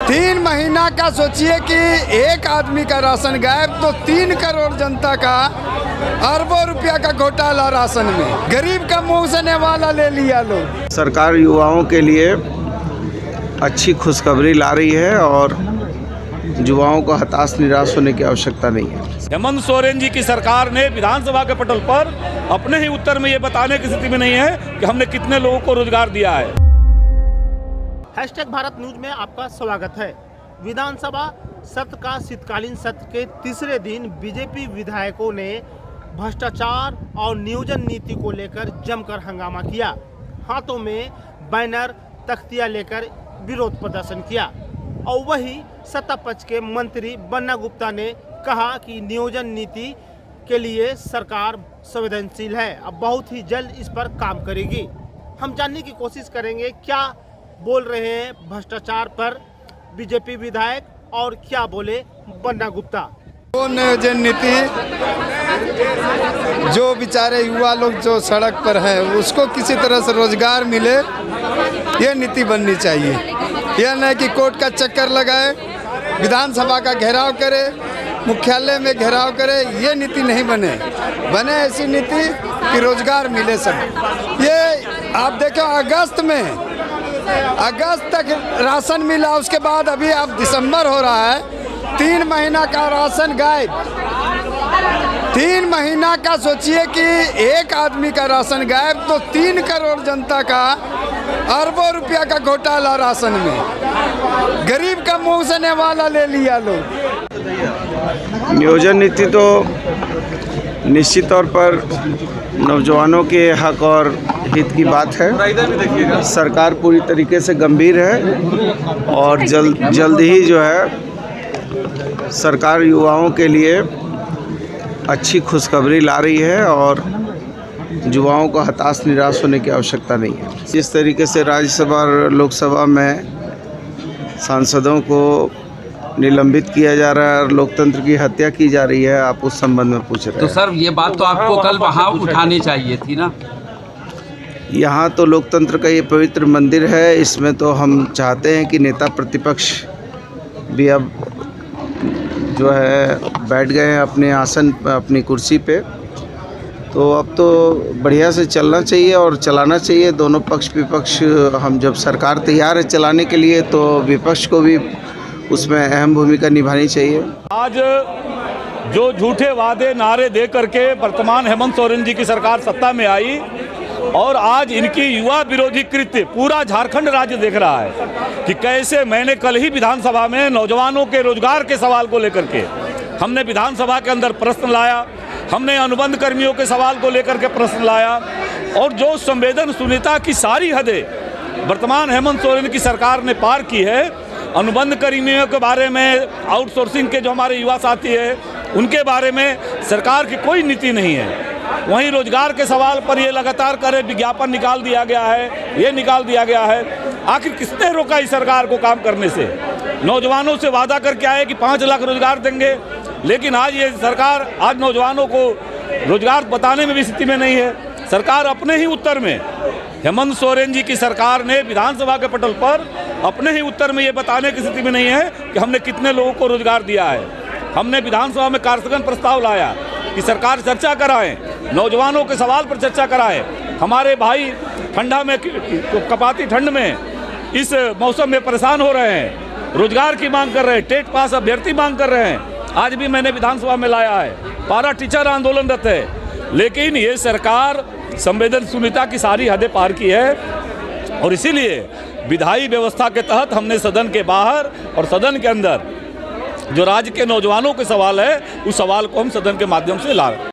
3 महीना का सोचिए कि एक आदमी का राशन गायब तो 3 करोड़ जनता का अरबों रुपया का घोटाला राशन में। गरीब का मुंह से नेवाला ले लिया लोग। सरकार युवाओं के लिए अच्छी खुशखबरी ला रही है और युवाओं को हताश निराश होने की आवश्यकता नहीं है। हेमंत सोरेन जी की सरकार ने विधानसभा के पटल पर अपने ही उत्तर में ये बताने की स्थिति में नहीं है कि हमने कितने लोगों को रोजगार दिया है। #भारत न्यूज में आपका स्वागत है। विधानसभा सत्र का शीतकालीन सत्र के तीसरे दिन बीजेपी विधायकों ने भ्रष्टाचार और नियोजन नीति को लेकर जमकर हंगामा किया। हाथों में बैनर तख्तियां लेकर विरोध प्रदर्शन किया। और वही सत्ता पक्ष के मंत्री बन्ना गुप्ता ने कहा कि नियोजन नीति के लिए सरकार संवेदनशील है, अब बहुत ही जल्द इस पर काम करेगी। हम जानने की कोशिश करेंगे क्या बोल रहे हैं भ्रष्टाचार पर बीजेपी विधायक और क्या बोले बन्ना गुप्ता। वो नियोजन नीति जो बेचारे युवा लोग जो सड़क पर हैं उसको किसी तरह से रोजगार मिले, ये नीति बननी चाहिए। यह नहीं कि कोर्ट का चक्कर लगाए, विधानसभा का घेराव करे, मुख्यालय में घेराव करे, ये नीति नहीं बने ऐसी नीति कि रोजगार मिले सब। ये आप देखो अगस्त तक राशन मिला, उसके बाद अभी अब दिसंबर हो रहा है, 3 महीना का राशन गायब। 3 महीना का सोचिए कि एक आदमी का राशन गायब तो 3 करोड़ जनता का अरबों रुपया का घोटाला राशन में। गरीब का मुंह से नेवाला ले लिया लोग। नियोजन नीति तो निश्चित तौर पर नौजवानों के हक और हित की बात है। सरकार पूरी तरीके से गंभीर है और जल्द ही जो है सरकार युवाओं के लिए अच्छी खुशखबरी ला रही है और युवाओं को हताश निराश होने की आवश्यकता नहीं है। जिस तरीके से राज्यसभा और लोकसभा में सांसदों को निलंबित किया जा रहा है और लोकतंत्र की हत्या की जा रही है, आप उस संबंध में पूछ रहे हैं। तो सर ये बात तो आपको कल वहाँ उठानी चाहिए थी ना। यहाँ तो लोकतंत्र का ये पवित्र मंदिर है, इसमें तो हम चाहते हैं कि नेता प्रतिपक्ष भी अब जो है बैठ गए हैं अपने आसन अपनी कुर्सी पे, तो अब तो बढ़िया से चलना चाहिए और चलाना चाहिए दोनों पक्ष विपक्ष। हम जब सरकार तैयार है चलाने के लिए तो विपक्ष को भी उसमें अहम भूमिका निभानी चाहिए। आज जो झूठे वादे नारे दे करके वर्तमान हेमंत सोरेन जी की सरकार सत्ता में आई और आज इनकी युवा विरोधी कृत्य पूरा झारखंड राज्य देख रहा है कि कैसे मैंने कल ही विधानसभा में नौजवानों के रोजगार के सवाल को लेकर के हमने विधानसभा के अंदर प्रश्न लाया, हमने अनुबंध कर्मियों के सवाल को लेकर के प्रश्न लाया और जो संवेदनशीलता की सारी हदें वर्तमान हेमंत सोरेन की सरकार ने पार की है। अनुबंध कर्मियों के बारे में, आउटसोर्सिंग के जो हमारे युवा साथी हैं उनके बारे में सरकार की कोई नीति नहीं है। वहीं रोजगार के सवाल पर ये लगातार करे विज्ञापन निकाल दिया गया है, ये निकाल दिया गया है। आखिर किसने रोका इस सरकार को काम करने से? नौजवानों से वादा करके आए कि 5 लाख रोजगार देंगे, लेकिन आज ये सरकार आज नौजवानों को रोजगार बताने में भी स्थिति में नहीं है। सरकार अपने ही उत्तर में, हेमंत सोरेन जी की सरकार ने विधानसभा के पटल पर अपने ही उत्तर में ये बताने की स्थिति में नहीं है कि हमने कितने लोगों को रोजगार दिया है। हमने विधानसभा में कार्यस्थगन प्रस्ताव लाया कि सरकार चर्चा कराए, नौजवानों के सवाल पर चर्चा कराए। हमारे भाई ठंडा में, कपाती ठंड में, इस मौसम में परेशान हो रहे हैं, रोजगार की मांग कर रहे हैं, टेट पास अभ्यर्थी मांग कर रहे हैं। आज भी मैंने विधानसभा में लाया है, पारा टीचर आंदोलनरत है, लेकिन ये सरकार संवेदनशीलता की सारी हदें पार की है और इसीलिए विधायी व्यवस्था के तहत हमने सदन के बाहर और सदन के अंदर जो राज्य के नौजवानों के सवाल है उस सवाल को हम सदन के माध्यम से ला रहे हैं।